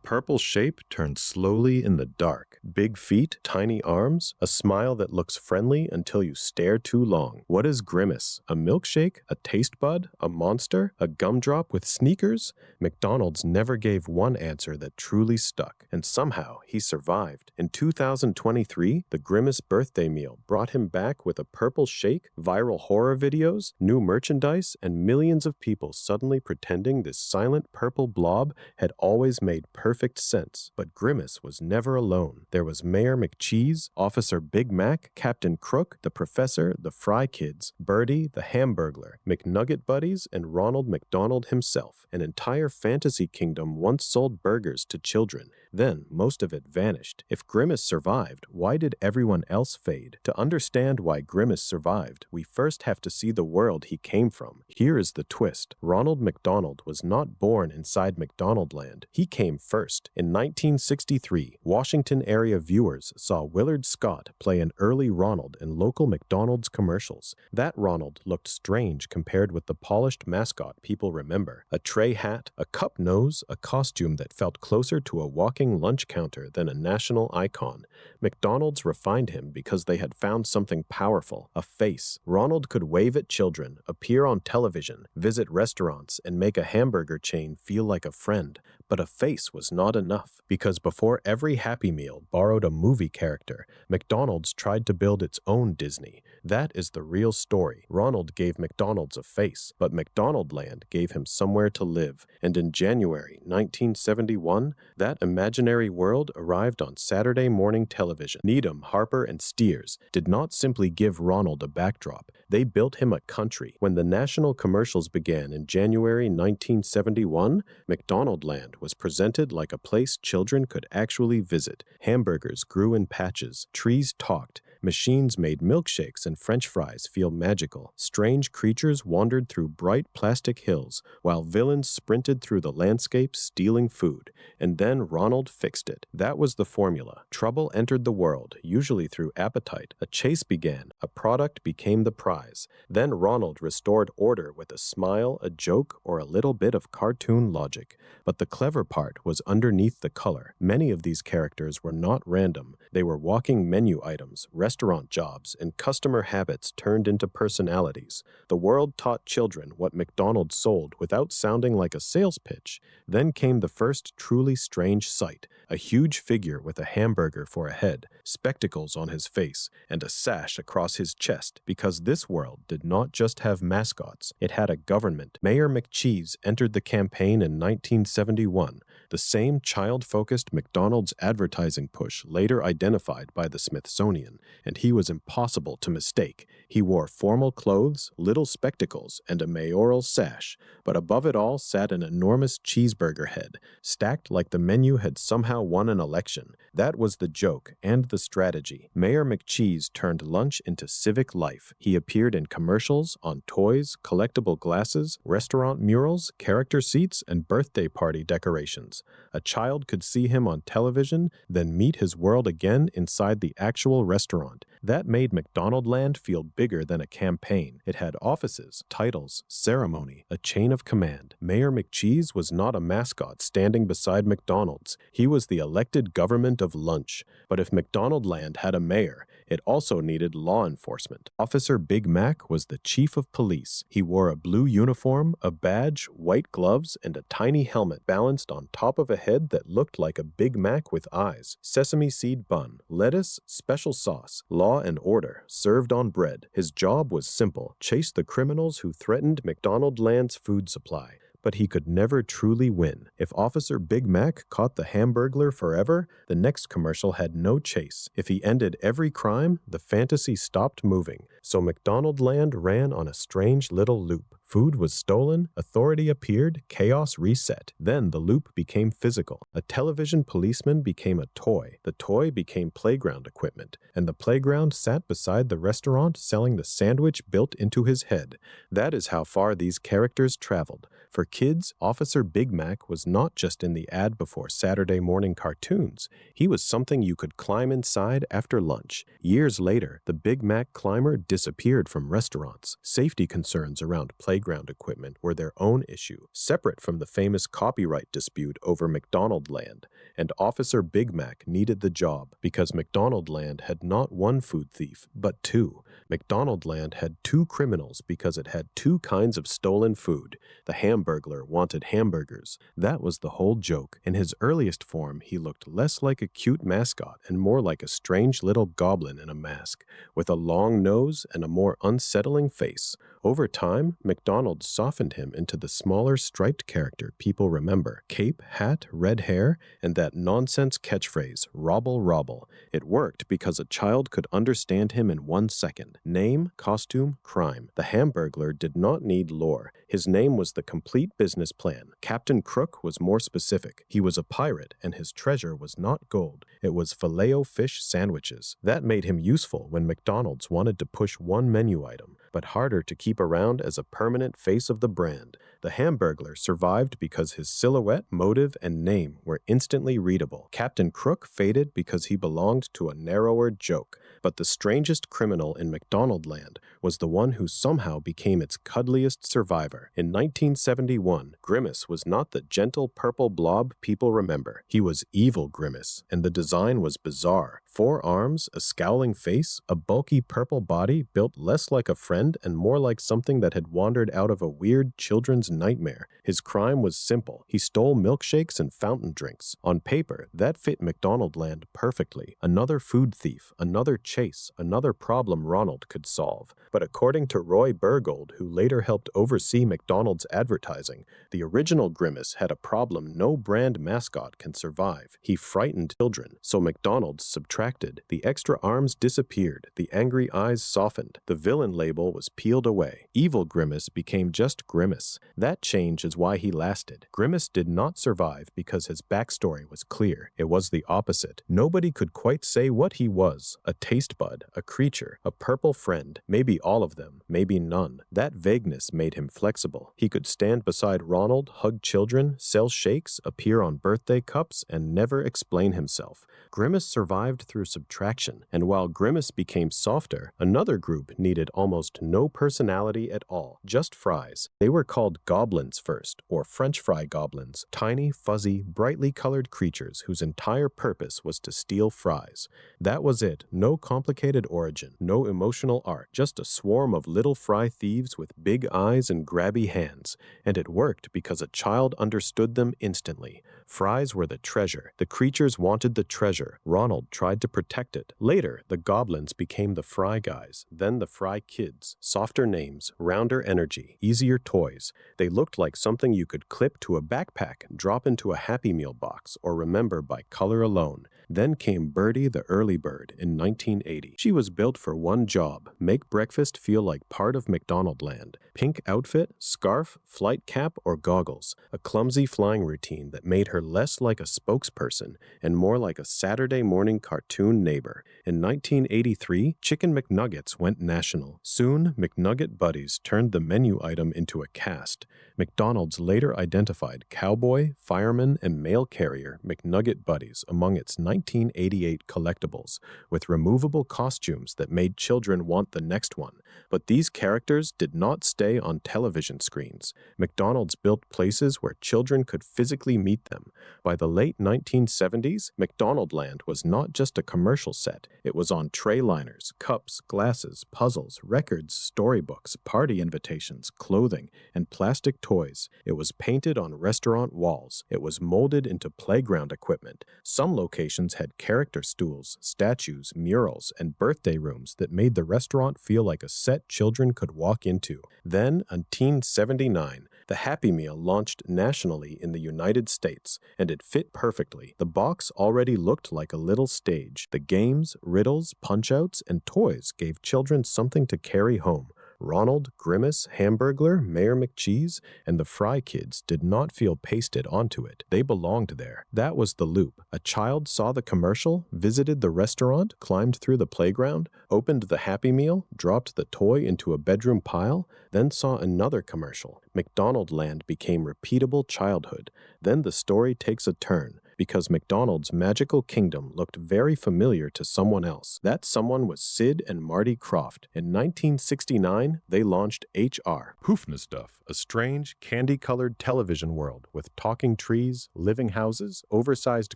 purple shape turns slowly in the dark. Big feet, tiny arms, a smile that looks friendly until you stare too long. What is Grimace? A milkshake? A taste bud? A monster? A gumdrop with sneakers? McDonald's never gave one answer that truly stuck, and somehow he survived. In 2023, the Grimace birthday meal brought him back with a purple shake, viral horror videos, new merchandise, and millions of people suddenly pretending this silent purple blob had always made perfect sense. But Grimace was never alone. There was Mayor McCheese, Officer Big Mac, Captain Crook, the Professor, the Fry Kids, Birdie the Hamburglar, McNugget Buddies, and Ronald McDonald himself. An entire fantasy kingdom once sold burgers to children. Then, most of it vanished. If Grimace survived, why did everyone else fade? To understand why Grimace survived, we first have to see the world he came from. Here is the twist. Ronald McDonald was not born inside McDonaldland. He came first. In 1963, Washington area viewers saw Willard Scott play an early Ronald in local McDonald's commercials. That Ronald looked strange compared with the polished mascot people remember. A tray hat, a cup nose, a costume that felt closer to a walking lunch counter than a national icon. McDonald's refined him because they had found something powerful, a face. Ronald could wave at children, appear on television, visit restaurants, and make a hamburger chain feel like a friend. But a face was not enough, because before every Happy Meal borrowed a movie character, McDonald's tried to build its own Disney. That is the real story. Ronald gave McDonald's a face, but McDonaldland gave him somewhere to live. And in January 1971, that imaginary world arrived on Saturday morning television. Needham, Harper, and Steers did not simply give Ronald a backdrop. They built him a country. When the national commercials began in January 1971, McDonaldland was presented like a place children could actually visit. Hamburgers grew in patches. Trees talked. Machines made milkshakes and French fries feel magical. Strange creatures wandered through bright plastic hills, while villains sprinted through the landscape stealing food. And then Ronald fixed it. That was the formula. Trouble entered the world, usually through appetite. A chase began. A product became the prize. Then Ronald restored order with a smile, a joke, or a little bit of cartoon logic. But the clever part was underneath the color. Many of these characters were not random. They were walking menu items, restaurant jobs, and customer habits turned into personalities. The world taught children what McDonald's sold without sounding like a sales pitch. Then came the first truly strange sight, a huge figure with a hamburger for a head, spectacles on his face, and a sash across his chest, because this world did not just have mascots, it had a government. Mayor McCheese entered the campaign in 1971, the same child-focused McDonald's advertising push later identified by the Smithsonian, and he was impossible to mistake. He wore formal clothes, little spectacles, and a mayoral sash, but above it all sat an enormous cheeseburger head, stacked like the menu had somehow won an election. That was the joke and the strategy. Mayor McCheese turned lunch into civic life. He appeared in commercials, on toys, collectible glasses, restaurant murals, character seats, and birthday party decorations. A child could see him on television, then meet his world again inside the actual restaurant. That made McDonaldland feel bigger than a campaign. It had offices, titles, ceremony, a chain of command. Mayor McCheese was not a mascot standing beside McDonald's. He was the elected government of lunch. But if McDonaldland had a mayor, it also needed law enforcement. Officer Big Mac was the chief of police. He wore a blue uniform, a badge, white gloves, and a tiny helmet balanced on top of a head that looked like a Big Mac with eyes. Sesame seed bun, lettuce, special sauce, law and order, served on bread. His job was simple: chase the criminals who threatened McDonaldland's food supply. But he could never truly win. If Officer Big Mac caught the Hamburglar forever, the next commercial had no chase. If he ended every crime, the fantasy stopped moving. So McDonaldland ran on a strange little loop. Food was stolen, authority appeared, chaos reset. Then the loop became physical. A television policeman became a toy. The toy became playground equipment. And the playground sat beside the restaurant selling the sandwich built into his head. That is how far these characters traveled. For kids, Officer Big Mac was not just in the ad before Saturday morning cartoons. He was something you could climb inside after lunch. Years later, the Big Mac climber disappeared from restaurants. Safety concerns around playground playground equipment were their own issue, separate from the famous copyright dispute over McDonaldland, and Officer Big Mac needed the job because McDonaldland had not one food thief, but two. McDonaldland had two criminals because it had two kinds of stolen food. The Hamburglar wanted hamburgers. That was the whole joke. In his earliest form, he looked less like a cute mascot and more like a strange little goblin in a mask, with a long nose and a more unsettling face. Over time, McDonald's softened him into the smaller striped character people remember. Cape, hat, red hair, and that nonsense catchphrase, "Robble, robble." It worked because a child could understand him in 1 second. Name, costume, crime. The Hamburglar did not need lore. His name was the complete business plan. Captain Crook was more specific. He was a pirate, and his treasure was not gold. It was filet-o-fish sandwiches. That made him useful when McDonald's wanted to push one menu item, but harder to keep around as a permanent face of the brand. The Hamburglar survived because his silhouette, motive, and name were instantly readable. Captain Crook faded because he belonged to a narrower joke. But the strangest criminal in McDonaldland was the one who somehow became its cuddliest survivor. In 1971, Grimace was not the gentle purple blob people remember. He was Evil Grimace, and the design was bizarre. 4 arms, a scowling face, a bulky purple body built less like a friend and more like something that had wandered out of a weird children's nightmare. His crime was simple. He stole milkshakes and fountain drinks. On paper, that fit McDonaldland perfectly. Another food thief, another chase, another problem Ronald could solve. But according to Roy Burgold, who later helped oversee McDonald's advertising, the original Grimace had a problem no brand mascot can survive. He frightened children, so McDonald's subtracted. The extra arms disappeared. The angry eyes softened. The villain label was peeled away. Evil Grimace became just Grimace. That change is why he lasted. Grimace did not survive because his backstory was clear. It was the opposite. Nobody could quite say what he was. A taste bud, a creature, a purple friend, maybe all of them, maybe none. That vagueness made him flexible. He could stand beside Ronald, hug children, sell shakes, appear on birthday cups, and never explain himself. Grimace survived through subtraction, and while Grimace became softer, another group needed almost no personality at all, just fries. They were called goblins first, or French fry goblins, tiny, fuzzy, brightly colored creatures whose entire purpose was to steal fries. That was it. No complicated origin, no emotional arc, just a swarm of little fry thieves with big eyes and grabby hands. And it worked because a child understood them instantly. Fries were the treasure. The creatures wanted the treasure. Ronald tried to protect it. Later, the goblins became the fry guys, then the fry kids. Softer names, rounder energy, easier toys. They looked like something you could clip to a backpack, drop into a Happy Meal box, or remember by color alone. Then came Birdie the Early Bird in 1980. She was built for one job: make breakfast feel like part of McDonaldland. Pink outfit, scarf, flight cap, or goggles. A clumsy flying routine that made her less like a spokesperson and more like a Saturday morning cartoon neighbor. In 1983, Chicken McNuggets went national. Soon, McNugget Buddies turned the menu item into a cast. McDonald's later identified cowboy, fireman, and mail carrier McNugget Buddies among its 1988 collectibles, with removable costumes that made children want the next one. But these characters did not stay on television screens. McDonald's built places where children could physically meet them. By the late 1970s, McDonaldland was not just a commercial set. It was on tray liners, cups, glasses, puzzles, records, storybooks, party invitations, clothing, and plastic toys. It was painted on restaurant walls. It was molded into playground equipment. Some locations had character stools, statues, murals, and birthday rooms that made the restaurant feel like a set children could walk into. Then, in 1979, the Happy Meal launched nationally in the United States, and it fit perfectly. The box already looked like a little stage. The games, riddles, punch-outs, and toys gave children something to carry home. Ronald, Grimace, Hamburglar, Mayor McCheese, and the Fry Kids did not feel pasted onto it. They belonged there. That was the loop. A child saw the commercial, visited the restaurant, climbed through the playground, opened the Happy Meal, dropped the toy into a bedroom pile, then saw another commercial. McDonaldland became repeatable childhood. Then the story takes a turn. because McDonald's magical kingdom looked very familiar to someone else. That someone was Sid and Marty Krofft. In 1969, they launched HR. Poofnastuff, a strange, candy-colored television world with talking trees, living houses, oversized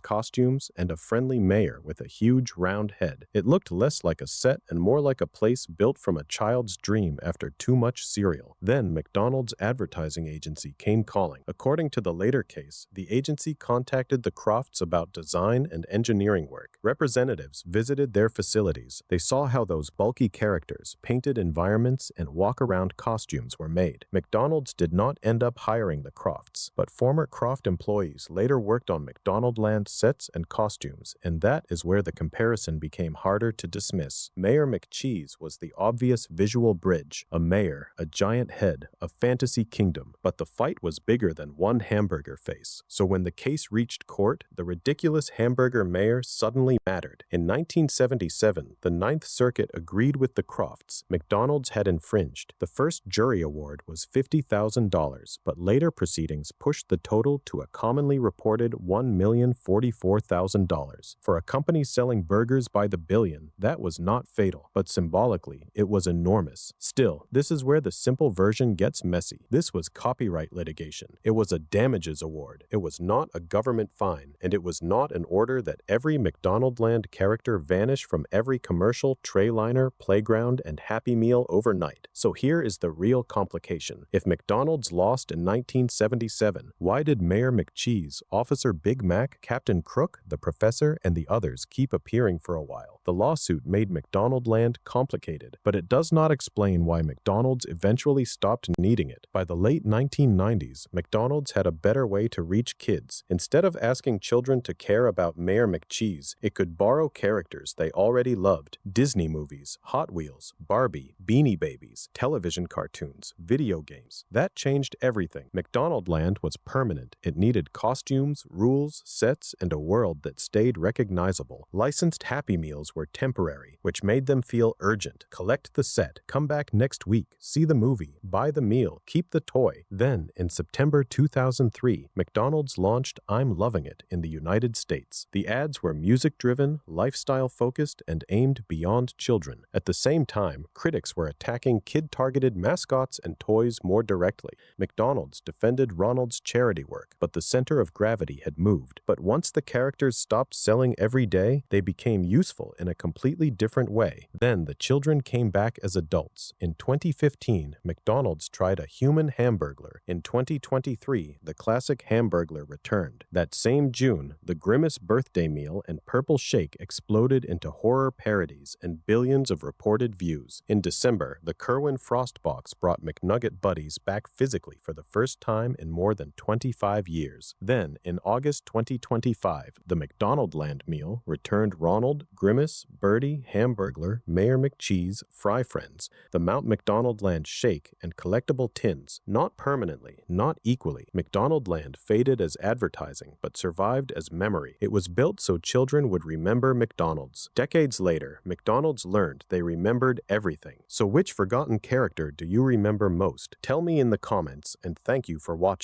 costumes, and a friendly mayor with a huge round head. It looked less like a set and more like a place built from a child's dream after too much cereal. Then McDonald's advertising agency came calling. According to the later case, the agency contacted the Krofts about design and engineering work. Representatives visited their facilities. They saw how those bulky characters, painted environments, and walk-around costumes were made. McDonald's did not end up hiring the Krofts, but former Krofft employees later worked on McDonaldland sets and costumes, and that is where the comparison became harder to dismiss. Mayor McCheese was the obvious visual bridge, a mayor, a giant head, a fantasy kingdom, but the fight was bigger than one hamburger face. So when the case reached court, the ridiculous hamburger mayor suddenly mattered. In 1977, the Ninth Circuit agreed with the Krofts. McDonald's had infringed. The first jury award was $50,000, but later proceedings pushed the total to a commonly reported $1,044,000. For a company selling burgers by the billion, that was not fatal, but symbolically, it was enormous. Still, this is where the simple version gets messy. This was copyright litigation. It was a damages award. It was not a government fine, and it was not an order that every McDonaldland character vanish from every commercial, tray liner, playground, and Happy Meal overnight. So here is the real complication. If McDonald's lost in 1977, why did Mayor McCheese, Officer Big Mac, Captain Crook, the Professor, and the others keep appearing for a while? The lawsuit made McDonaldland complicated, but it does not explain why McDonald's eventually stopped needing it. By the late 1990s, McDonald's had a better way to reach kids. Instead of asking children to care about Mayor McCheese, it could borrow characters they already loved. Disney movies, Hot Wheels, Barbie, Beanie Babies, television cartoons, video games. That changed everything. McDonaldland was permanent. It needed costumes, rules, sets, and a world that stayed recognizable. Licensed Happy Meals were temporary, which made them feel urgent. Collect the set, come back next week, see the movie, buy the meal, keep the toy. Then, in September 2003, McDonald's launched I'm Loving It in the United States. The ads were music-driven, lifestyle-focused, and aimed beyond children. At the same time, critics were attacking kid-targeted mascots and toys more directly. McDonald's defended Ronald's charity work, but the center of gravity had moved. But once the characters stopped selling every day, they became useful in a completely different way. Then the children came back as adults. In 2015, McDonald's tried a human Hamburglar. In 2023, the classic Hamburglar returned. That same June, the Grimace birthday meal and purple shake exploded into horror parodies and billions of reported views. In December, the Kerwin Frost box brought McNugget Buddies back physically for the first time in more than 25 years. Then, in August 2025, the McDonaldland meal returned Ronald, Grimace, Birdie, Hamburglar, Mayor McCheese, Fry Friends, the Mount McDonaldland shake, and collectible tins. Not permanently, not equally. McDonaldland faded as advertising, but survived as memory. It was built so children would remember McDonald's. Decades later, McDonald's learned they remembered everything. So which forgotten character do you remember most? Tell me in the comments, and thank you for watching.